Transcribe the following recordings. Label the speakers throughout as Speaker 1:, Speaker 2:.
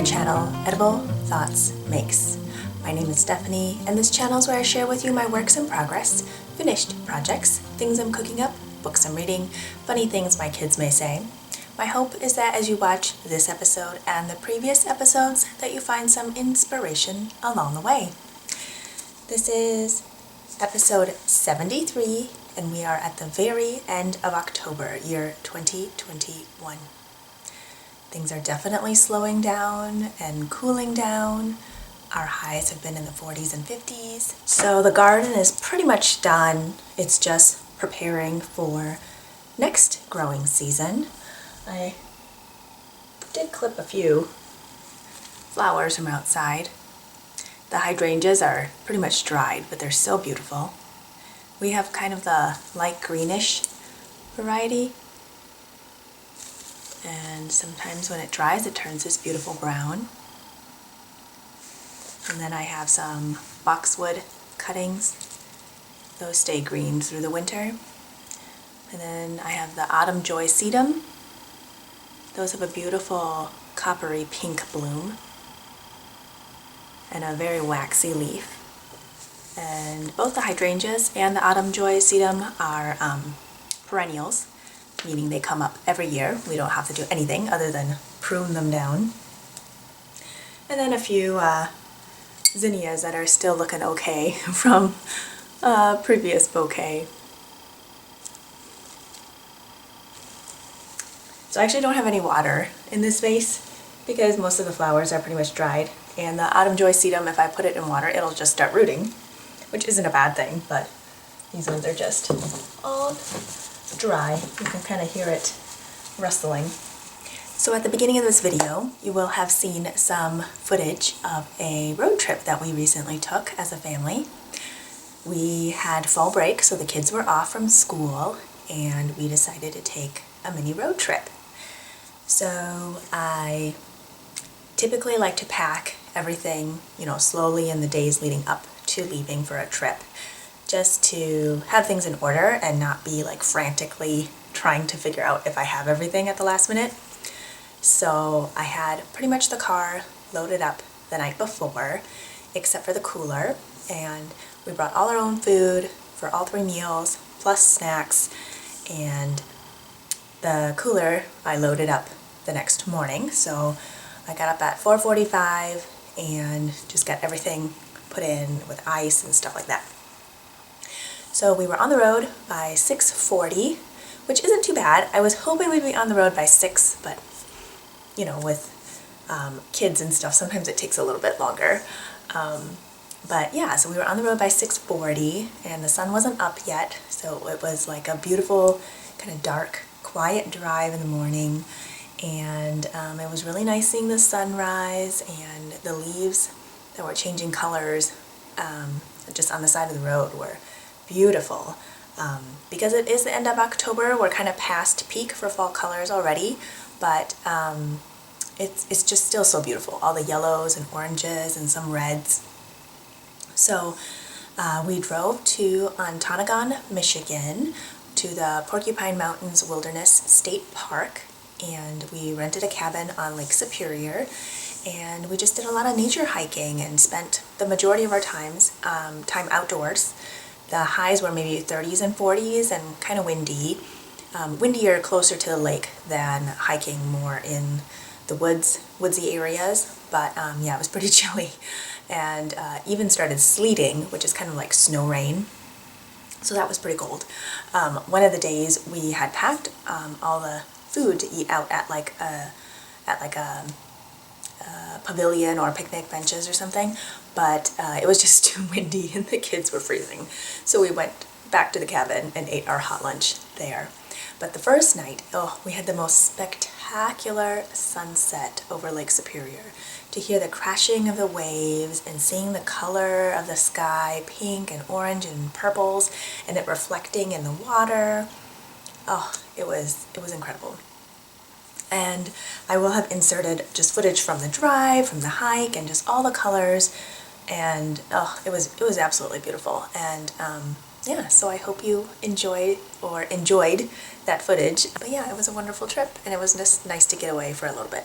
Speaker 1: my channel, Edible Thoughts Makes. My name is Stephanie, and this channel is where I share with you my works in progress, finished projects, things I'm cooking up, books I'm reading, funny things my kids may say. My hope is that as you watch this episode and the previous episodes, that you find some inspiration along the way. This is episode 73, and we are at the very end of October, year 2021. Things are definitely slowing down and cooling down. Our highs have been in the 40s and 50s. So the garden is pretty much done. It's just preparing for next growing season. I did clip a few flowers from outside. The hydrangeas are pretty much dried, but they're still beautiful. We have kind of the light greenish variety. And sometimes when it dries, it turns this beautiful brown. And then I have some boxwood cuttings. Those stay green through the winter. And then I have the autumn joy sedum. Those have a beautiful coppery pink bloom and a very waxy leaf. And both the hydrangeas and the autumn joy sedum are perennials, meaning they come up every year. We don't have to do anything other than prune them down. And then a few zinnias that are still looking okay from a previous bouquet. So I actually don't have any water in this vase because most of the flowers are pretty much dried. And the autumn joy sedum, if I put it in water, it'll just start rooting, which isn't a bad thing, but these ones are just all dry. You can kind of hear it rustling. So at the beginning of this video, you will have seen some footage of a road trip that we recently took as a family. We had fall break, so the kids were off from school, and we decided to take a mini road trip. So I typically like to pack everything, slowly in the days leading up to leaving for a trip, just to have things in order and not be like frantically trying to figure out if I have everything at the last minute. So I had pretty much the car loaded up the night before, except for the cooler, and we brought all our own food for all 3 meals, plus snacks, and the cooler I loaded up the next morning. So I got up at 4:45 and just got everything put in with ice and stuff like that. So we were on the road by 6:40, which isn't too bad. I was hoping we'd be on the road by 6, but with kids and stuff, sometimes it takes a little bit longer. But yeah, so we were on the road by 6:40, and the sun wasn't up yet, so it was like a beautiful, kind of dark, quiet drive in the morning. And it was really nice seeing the sunrise and the leaves that were changing colors just on the side of the road were beautiful. Because it is the end of October, we're kind of past peak for fall colors already, but it's just still so beautiful. All the yellows and oranges and some reds. So we drove to Ontonagon, Michigan, to the Porcupine Mountains Wilderness State Park, and we rented a cabin on Lake Superior, and we just did a lot of nature hiking and spent the majority of our time outdoors. The highs were maybe 30s and 40s and kind of windy. Windier closer to the lake than hiking more in the woodsy areas, but yeah, it was pretty chilly, and even started sleeting, which is kind of like snow rain. So that was pretty cold. One of the days we had packed all the food to eat out at like a pavilion or picnic benches or something, but it was just too windy and the kids were freezing. So we went back to the cabin and ate our hot lunch there. But the first night, we had the most spectacular sunset over Lake Superior. To hear the crashing of the waves and seeing the color of the sky, pink and orange and purples, and it reflecting in the water. Oh, it was incredible. And I will have inserted just footage from the drive, from the hike, and just all the colors. And it was absolutely beautiful. And yeah, so I hope you enjoyed that footage. But yeah, it was a wonderful trip, and it was just nice to get away for a little bit.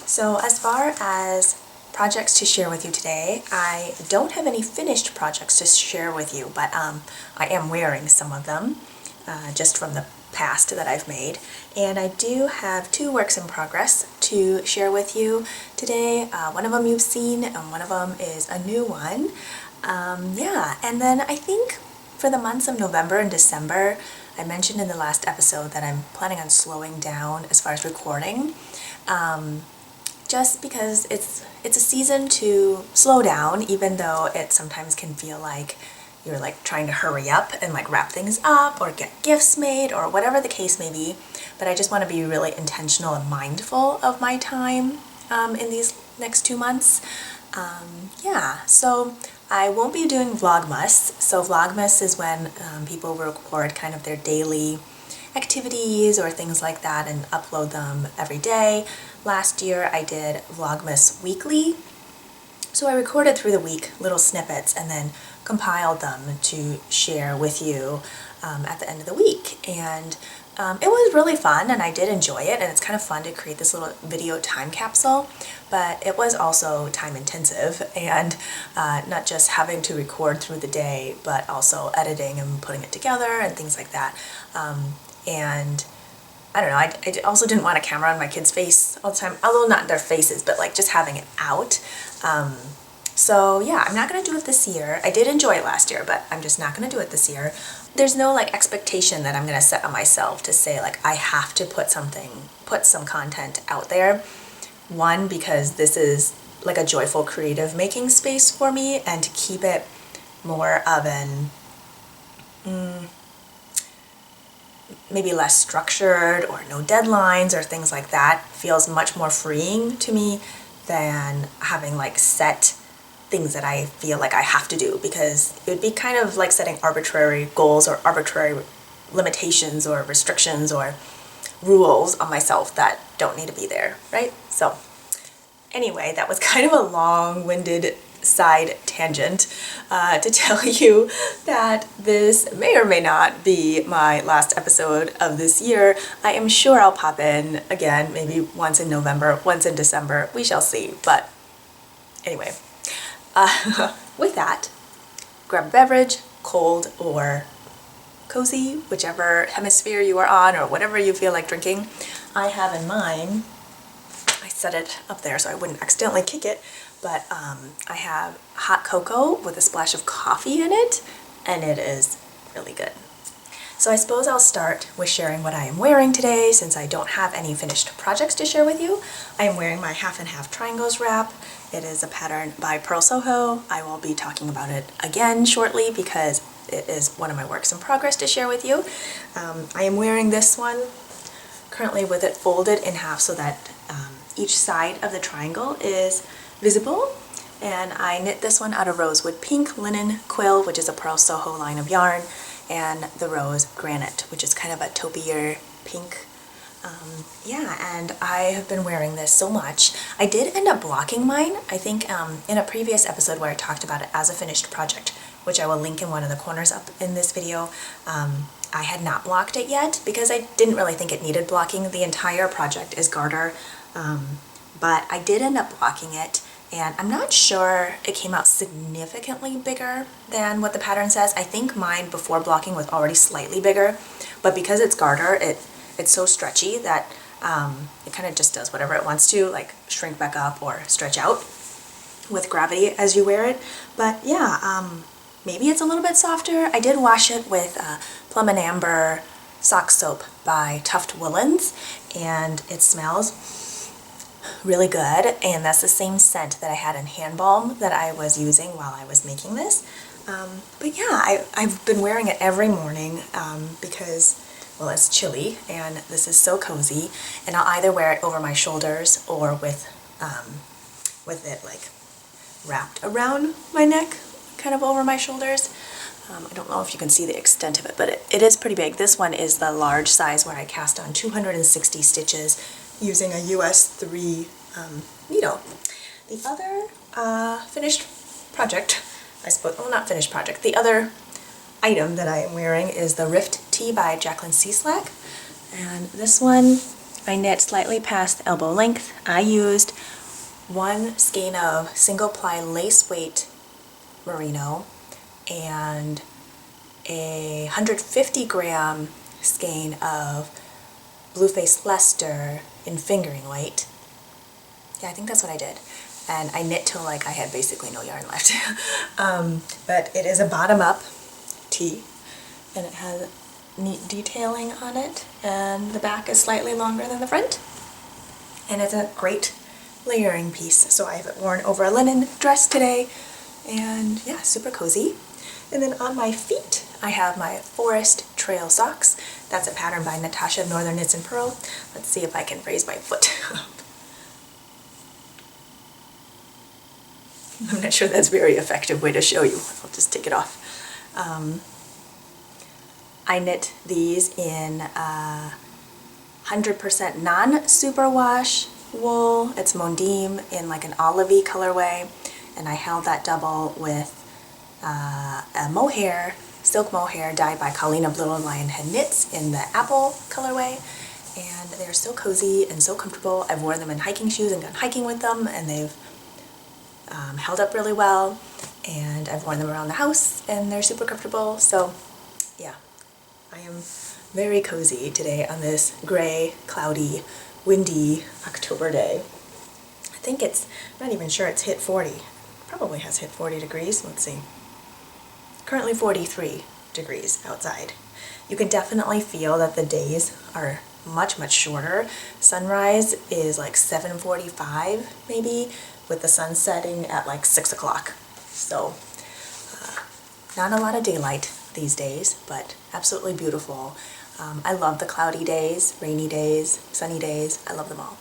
Speaker 1: So as far as projects to share with you today, I don't have any finished projects to share with you, but I am wearing some of them just from the past that I've made. And I do have 2 works in progress to share with you today. One of them you've seen and one of them is a new one. Yeah, and then I think for the months of November and December, I mentioned in the last episode that I'm planning on slowing down as far as recording. Just because it's a season to slow down, even though it sometimes can feel like you're like trying to hurry up and like wrap things up or get gifts made or whatever the case may be. But I just want to be really intentional and mindful of my time in these next 2 months. Yeah, so I won't be doing Vlogmas. So Vlogmas is when people record kind of their daily activities or things like that and upload them every day. Last year I did Vlogmas weekly. So I recorded through the week little snippets and then compiled them to share with you at the end of the week. And it was really fun and I did enjoy it, and it's kind of fun to create this little video time capsule, but it was also time intensive and not just having to record through the day, but also editing and putting it together and things like that. And I don't know, I also didn't want a camera on my kid's face all the time, although not their faces, but like just having it out. So yeah, I'm not going to do it this year. I did enjoy it last year, but I'm just not going to do it this year. There's no like expectation that I'm going to set on myself to say like I have to put some content out there. One, because this is like a joyful creative making space for me, and to keep it more of an maybe less structured or no deadlines or things like that feels much more freeing to me than having like set things that I feel like I have to do, because it would be kind of like setting arbitrary goals or arbitrary limitations or restrictions or rules on myself that don't need to be there, right? So anyway, that was kind of a long-winded side tangent to tell you that this may or may not be my last episode of this year. I am sure I'll pop in again, maybe once in November, once in December, we shall see. But anyway, with that, grab a beverage, cold or cozy, whichever hemisphere you are on or whatever you feel like drinking. I have in mine, I set it up there so I wouldn't accidentally kick it, but I have hot cocoa with a splash of coffee in it, and it is really good. So I suppose I'll start with sharing what I am wearing today, since I don't have any finished projects to share with you. I am wearing my half and half triangles wrap. It is a pattern by Pearl Soho. I will be talking about it again shortly because it is one of my works in progress to share with you. I am wearing this one currently with it folded in half so that each side of the triangle is visible, and I knit this one out of rosewood pink linen quill, which is a Pearl Soho line of yarn, and the rose granite, which is kind of a taupier pink. Yeah, and I have been wearing this so much. I did end up blocking mine, I think in a previous episode where I talked about it as a finished project, which I will link in one of the corners up in this video. I had not blocked it yet because I didn't really think it needed blocking. The entire project is garter, but I did end up blocking it, and I'm not sure it came out significantly bigger than what the pattern says. I think mine before blocking was already slightly bigger, but because it's garter, it's so stretchy that it kind of just does whatever it wants to, like shrink back up or stretch out with gravity as you wear it. But yeah, maybe it's a little bit softer. I did wash it with Plum and Amber sock soap by Tuft Woolens, and it smells really good, and that's the same scent that I had in hand balm that I was using while I was making this. But yeah, I've been wearing it every morning because, well, it's chilly and this is so cozy, and I'll either wear it over my shoulders or with it like wrapped around my neck, kind of over my shoulders. I don't know if you can see the extent of it, but it is pretty big. This one is the large size where I cast on 260 stitches using a US 3 needle. The other finished project, I suppose, well, not finished project, the other item that I am wearing is the Rift Tee by Jacqueline Cieslak. And this one I knit slightly past elbow length. I used 1 skein of single ply lace weight merino and a 150 gram skein of Blueface Leicester in fingering weight. Yeah, I think that's what I did. And I knit till like I had basically no yarn left. But it is a bottom-up tee, and it has neat detailing on it, and the back is slightly longer than the front. And it's a great layering piece. So I have it worn over a linen dress today, and yeah, super cozy. And then on my feet, I have my Forest Trail socks. That's a pattern by Natasha of Northern Knits and Pearl. Let's see if I can raise my foot up. I'm not sure that's a very effective way to show you. I'll just take it off. I knit these in 100% non-superwash wool. It's Mondim in like an olivey colorway, and I held that double with a mohair, silk mohair dyed by Colleen of Little Lionhead Knits in the apple colorway, and they're so cozy and so comfortable. I've worn them in hiking shoes and gone hiking with them, and they've held up really well, and I've worn them around the house and they're super comfortable. So yeah, I am very cozy today on this gray, cloudy, windy October day. I think it's, I'm not even sure it's hit 40. Probably has hit 40 degrees. Let's see. Currently 43 degrees outside. You can definitely feel that the days are much shorter. Sunrise is like 7:45 maybe, with the sun setting at like 6 o'clock. So not a lot of daylight these days, but absolutely beautiful. I love the cloudy days, rainy days, sunny days. I love them all.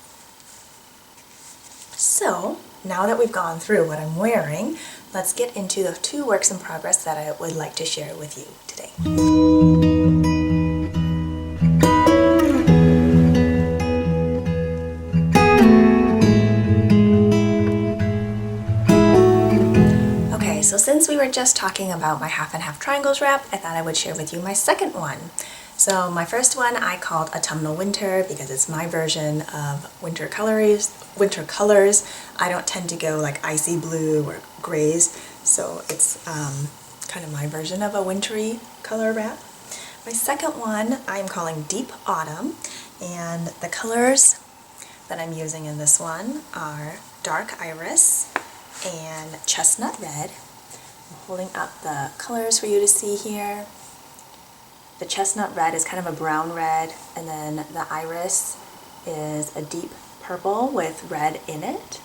Speaker 1: So now that we've gone through what I'm wearing, let's get into the 2 works in progress that I would like to share with you today. So since we were just talking about my half and half triangles wrap, I thought I would share with you my second one. So my first one I called Autumnal Winter because it's my version of winter colors. I don't tend to go like icy blue or grays, so it's kind of my version of a wintry color wrap. My second one I'm calling Deep Autumn, and the colors that I'm using in this one are Dark Iris and Chestnut Red. I'm holding up the colors for you to see here. The chestnut red is kind of a brown red, and then the iris is a deep purple with red in it.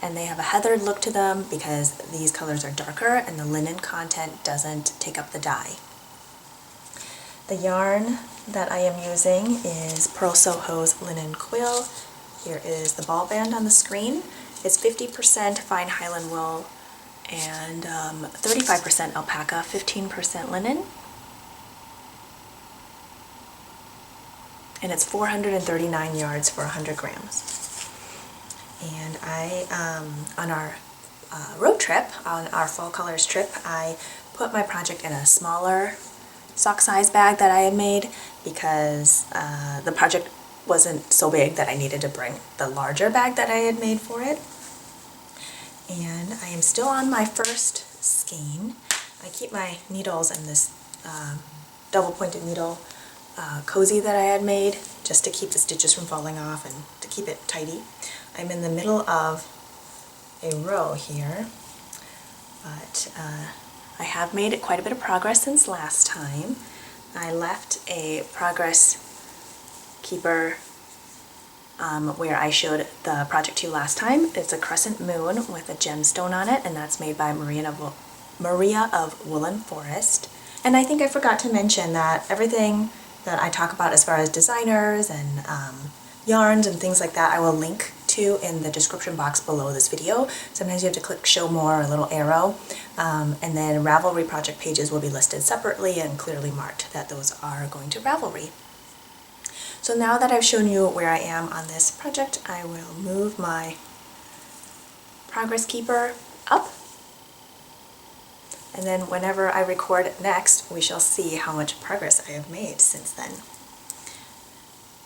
Speaker 1: And they have a heathered look to them because these colors are darker and the linen content doesn't take up the dye. The yarn that I am using is Pearl Soho's Linen Quill. Here is the ball band on the screen. It's 50% fine Highland wool and 35% alpaca, 15% linen. And it's 439 yards for 100 grams. And I, on our road trip, on our fall colors trip, I put my project in a smaller sock size bag that I had made because the project wasn't so big that I needed to bring the larger bag that I had made for it. And I am still on my first skein. I keep my needles in this double pointed needle cozy that I had made just to keep the stitches from falling off and to keep it tidy. I'm in the middle of a row here, but I have made quite a bit of progress since last time. I left a progress keeper where I showed the project to you last time. It's a crescent moon with a gemstone on it, and that's made by Maria of Woolen Forest. And I think I forgot to mention that everything that I talk about as far as designers and yarns and things like that, I will link to in the description box below this video. Sometimes you have to click show more or a little arrow, and then Ravelry project pages will be listed separately and clearly marked that those are going to Ravelry. So now that I've shown you where I am on this project, I will move my progress keeper up, and then whenever I record next, we shall see how much progress I have made since then.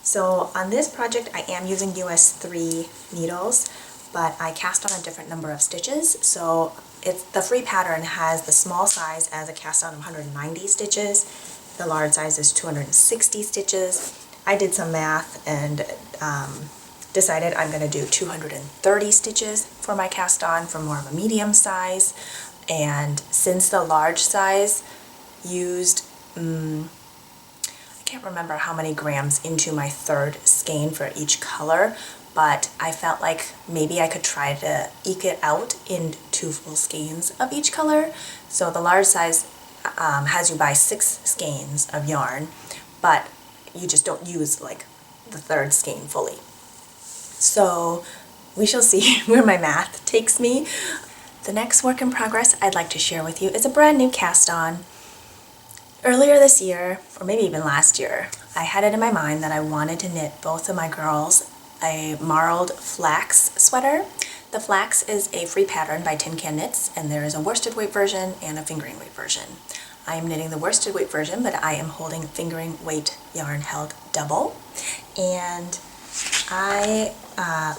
Speaker 1: So on this project I am using US 3 needles, but I cast on a different number of stitches. So the free pattern has the small size as a cast on of 190 stitches. The large size is 260 stitches. I did some math and decided I'm going to do 230 stitches for my cast on for more of a medium size. And since the large size used, I can't remember how many grams into my third skein for each color, but I felt like maybe I could try to eke it out in 2 full skeins of each color. So the large size has you buy 6 skeins of yarn, but you just don't use like the third skein fully. So we shall see where my math takes me. The next work in progress I'd like to share with you is a brand new cast on. Earlier this year, or maybe even last year, I had it in my mind that I wanted to knit both of my girls a marled flax sweater. The flax is a free pattern by Tin Can Knits, and there is a worsted weight version and a fingering weight version. I am knitting the worsted weight version, but I am holding fingering weight yarn held double. And I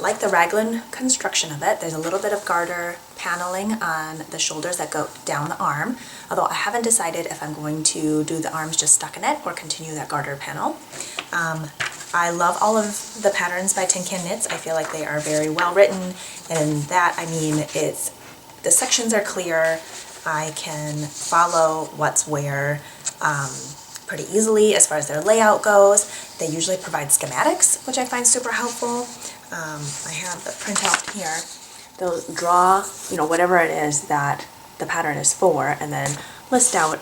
Speaker 1: like the raglan construction of it. There's a little bit of garter paneling on the shoulders that go down the arm, although I haven't decided if I'm going to do the arms just stockinette or continue that garter panel. I love all of the patterns by Tin Can Knits. I feel like they are very well written, and that I mean the sections are clear. I can follow what's where pretty easily as far as their layout goes. They usually provide schematics, which I find super helpful. I have the printout here. They'll draw, whatever it is that the pattern is for, and then list out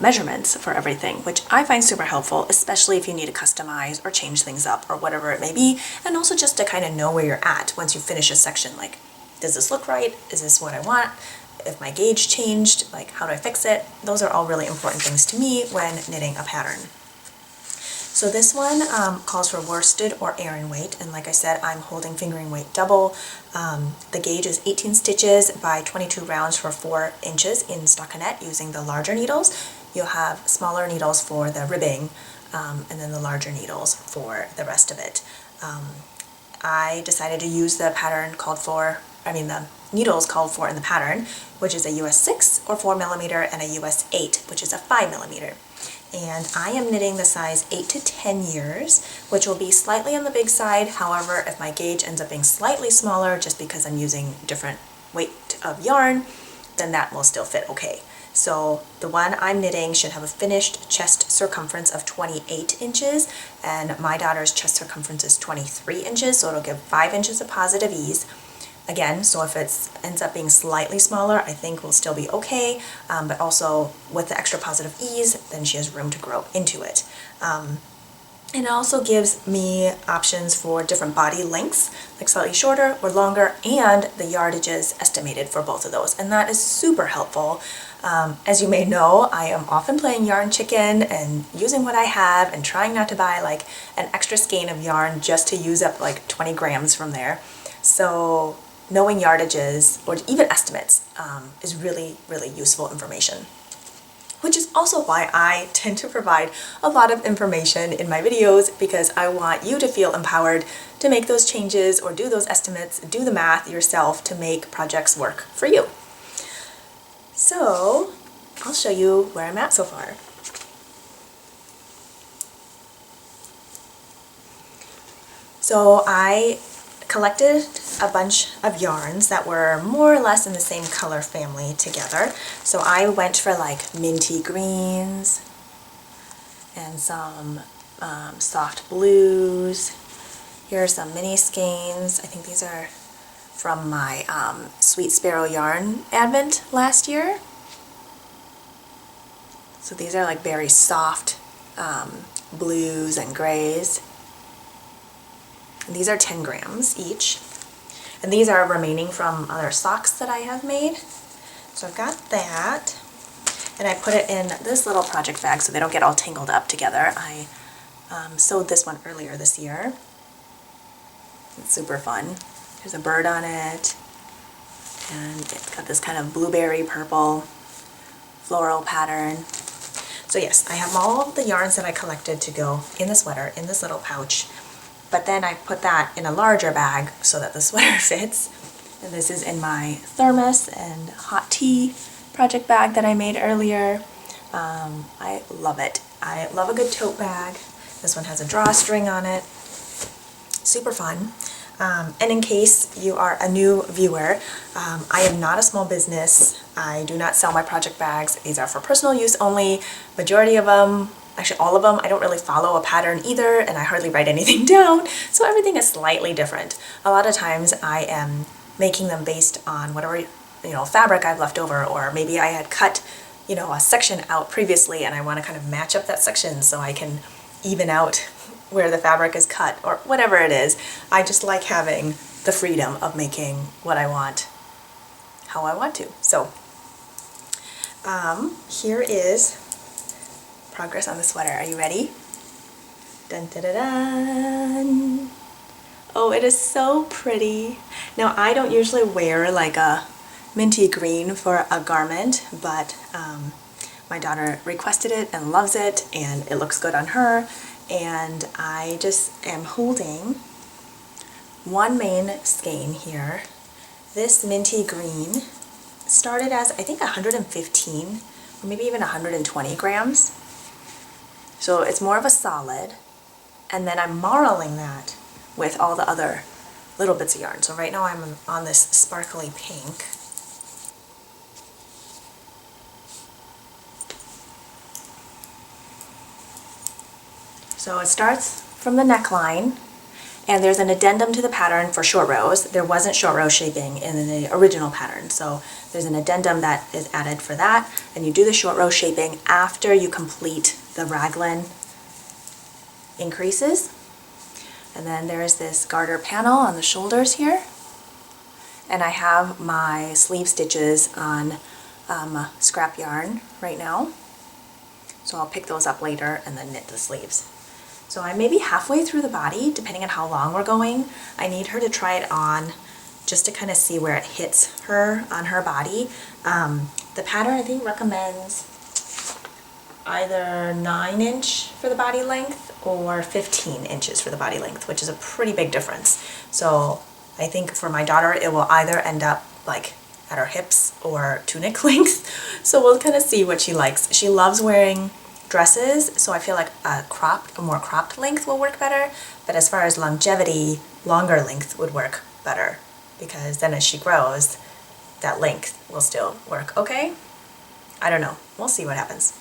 Speaker 1: measurements for everything, which I find super helpful, especially if you need to customize or change things up or whatever it may be, and also just to kind of know where you're at once you finish a section. Like, does this look right? Is this what I want? If my gauge changed, like, how do I fix it? Those are all really important things to me when knitting a pattern. So this one calls for worsted or Aran weight, and like I said, I'm holding fingering weight double. The gauge is 18 stitches by 22 rounds for 4 inches in stockinette using the larger needles. You'll have smaller needles for the ribbing, and then the larger needles for the rest of it. I decided to use the the needles called for in the pattern, which is a US 6 or 4mm and a US 8, which is a 5mm. And I am knitting the size 8 to 10 years, which will be slightly on the big side. However, if my gauge ends up being slightly smaller just because I'm using different weight of yarn, then that will still fit okay. So the one I'm knitting should have a finished chest circumference of 28 inches, and my daughter's chest circumference is 23 inches, so it'll give 5 inches of positive ease. Again, so if it ends up being slightly smaller, I think we'll still be okay, but also with the extra positive ease, then she has room to grow into it. And it also gives me options for different body lengths, like slightly shorter or longer, and the yardages estimated for both of those, and that is super helpful. As you may know, I am often playing yarn chicken and using what I have and trying not to buy like an extra skein of yarn just to use up like 20 grams from there. So knowing yardages or even estimates is really, really useful information. Which is also why I tend to provide a lot of information in my videos, because I want you to feel empowered to make those changes or do those estimates, do the math yourself to make projects work for you. So I'll show you where I'm at so far. So I collected a bunch of yarns that were more or less in the same color family together. So I went for like minty greens and some soft blues. Here are some mini skeins. I think these are from my Sweet Sparrow yarn advent last year. So these are like very soft blues and grays. And these are 10 grams each. And these are remaining from other socks that I have made. So I've got that. And I put it in this little project bag so they don't get all tangled up together. I sewed this one earlier this year. It's super fun. There's a bird on it. And it's got this kind of blueberry purple floral pattern. So yes, I have all the yarns that I collected to go in the sweater in this little pouch, but then I put that in a larger bag so that the sweater fits. And this is in my thermos and hot tea project bag that I made earlier. I love it. I love a good tote bag. This one has a drawstring on it. Super fun. And in case you are a new viewer, I am not a small business. I do not sell my project bags. These are for personal use only. Majority of them, actually all of them, I don't really follow a pattern either, and I hardly write anything down, so everything is slightly different. A lot of times I am making them based on whatever, fabric I've left over, or maybe I had cut, a section out previously and I want to kind of match up that section so I can even out where the fabric is cut, or whatever it is. I just like having the freedom of making what I want, how I want to. So here is progress on the sweater. Are you ready? Dun, dun, dun, dun. Oh, it is so pretty. Now, I don't usually wear like a minty green for a garment, but my daughter requested it and loves it, and it looks good on her. And I just am holding one main skein here. This minty green started as, I think, 115 or maybe even 120 grams. So it's more of a solid. And then I'm marling that with all the other little bits of yarn. So right now I'm on this sparkly pink. So it starts from the neckline, and there's an addendum to the pattern for short rows. There wasn't short row shaping in the original pattern, so there's an addendum that is added for that, and you do the short row shaping after you complete the raglan increases. And then there's this garter panel on the shoulders here, and I have my sleeve stitches on scrap yarn right now, so I'll pick those up later and then knit the sleeves. So I'm maybe halfway through the body, depending on how long we're going. I need her to try it on just to kind of see where it hits her on her body. The pattern, I think, recommends either 9" for the body length or 15 inches for the body length, which is a pretty big difference. So I think for my daughter, it will either end up like at her hips or tunic length. So we'll kind of see what she likes. She loves wearing dresses, so I feel like a more cropped length will work better, but as far as longevity, longer length would work better, because then as she grows, that length will still work okay. I don't know, we'll see what happens.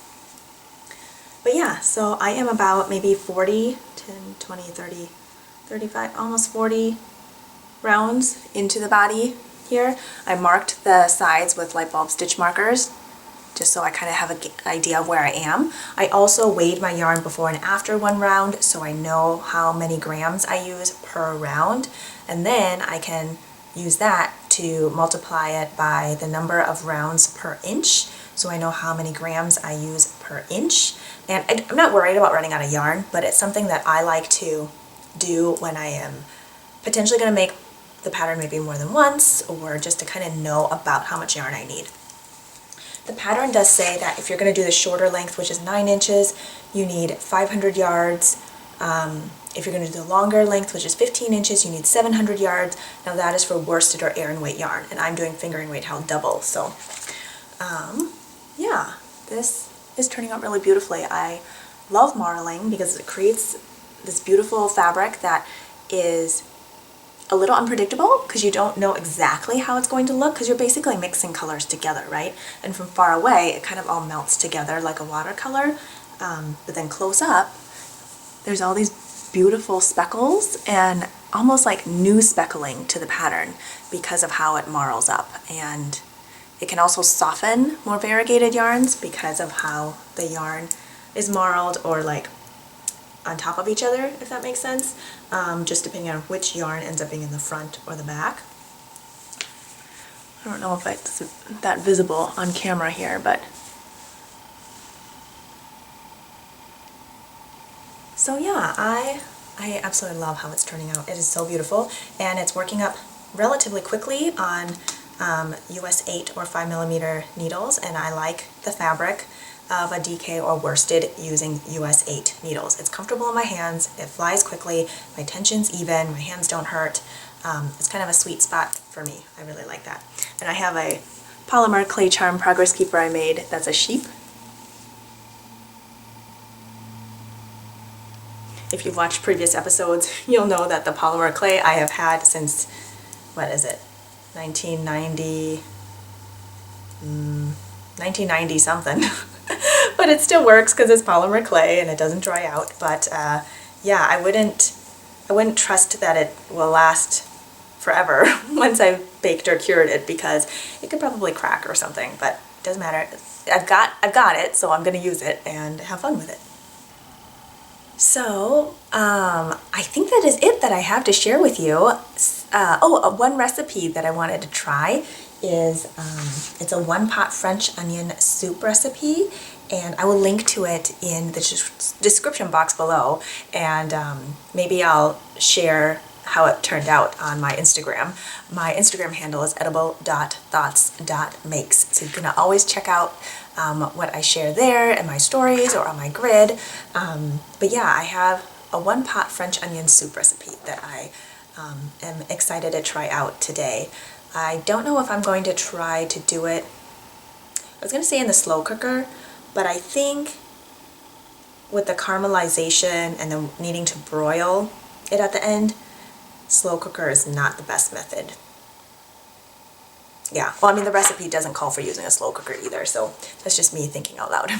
Speaker 1: But yeah, so I am about maybe 40, 10, 20, 30, 35, almost 40 rounds into the body here. I marked the sides with light bulb stitch markers, just so I kind of have an idea of where I am. I also weighed my yarn before and after one round, so I know how many grams I use per round, and then I can use that to multiply it by the number of rounds per inch, so I know how many grams I use per inch. And I'm not worried about running out of yarn, but it's something that I like to do when I am potentially going to make the pattern maybe more than once, or just to kind of know about how much yarn I need. The pattern does say that if you're going to do the shorter length, which is 9 inches, you need 500 yards. If you're going to do the longer length, which is 15 inches, you need 700 yards. Now that is for worsted or aran weight yarn, and I'm doing fingering weight held double. So yeah, this is turning out really beautifully. I love marling because it creates this beautiful fabric that is a little unpredictable, because you don't know exactly how it's going to look, because you're basically mixing colors together, right? And from far away, it kind of all melts together like a watercolor, but then close up, there's all these beautiful speckles and almost like new speckling to the pattern because of how it marls up. And it can also soften more variegated yarns because of how the yarn is marled or like on top of each other, if that makes sense, just depending on which yarn ends up being in the front or the back. I don't know if it's that visible on camera here, but so yeah, I absolutely love how it's turning out. It is so beautiful, and it's working up relatively quickly on US 8 or 5mm needles, and I like the fabric of a DK or worsted using US 8 needles. It's comfortable in my hands, it flies quickly, my tension's even, my hands don't hurt. It's kind of a sweet spot for me. I really like that. And I have a polymer clay charm progress keeper I made that's a sheep. If you've watched previous episodes, you'll know that the polymer clay I have had since, what is it, 1990 something. But it still works because it's polymer clay and it doesn't dry out. But yeah, I wouldn't trust that it will last forever once I've baked or cured it, because it could probably crack or something, but it doesn't matter. I've got it, so I'm gonna use it and have fun with it. So I think that is it that I have to share with you. One recipe that I wanted to try is it's a one-pot French onion soup recipe, and I will link to it in the description box below, and maybe I'll share how it turned out on my Instagram. My Instagram handle is edible.thoughts.makes, so you can always check out what I share there in my stories or on my grid. But yeah, I have a one-pot French onion soup recipe that I am excited to try out today. I don't know if I'm going to try to do it, I was going to say in the slow cooker, but I think with the caramelization and then needing to broil it at the end, slow cooker is not the best method. Yeah, well, I mean, the recipe doesn't call for using a slow cooker either, so that's just me thinking out loud.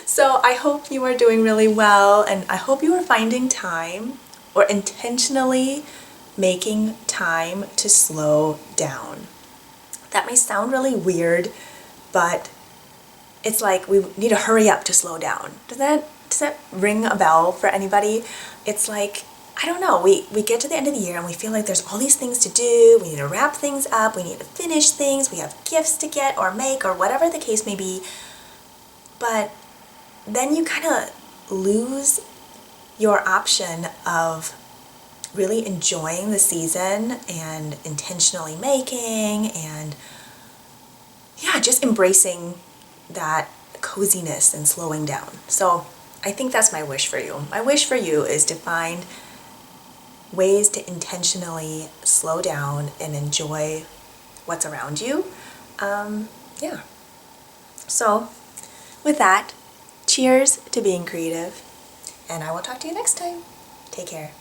Speaker 1: So I hope you are doing really well, and I hope you are finding time or intentionally making time to slow down. That may sound really weird, but it's like we need to hurry up to slow down. Does that ring a bell for anybody? It's like, I don't know, we get to the end of the year and we feel like there's all these things to do, we need to wrap things up, we need to finish things, we have gifts to get or make or whatever the case may be, but then you kind of lose your option of really enjoying the season and intentionally making and yeah, just embracing that coziness and slowing down. So I think that's my wish for you. My wish for you is to find ways to intentionally slow down and enjoy what's around you. Yeah. So with that, cheers to being creative, and I will talk to you next time. Take care.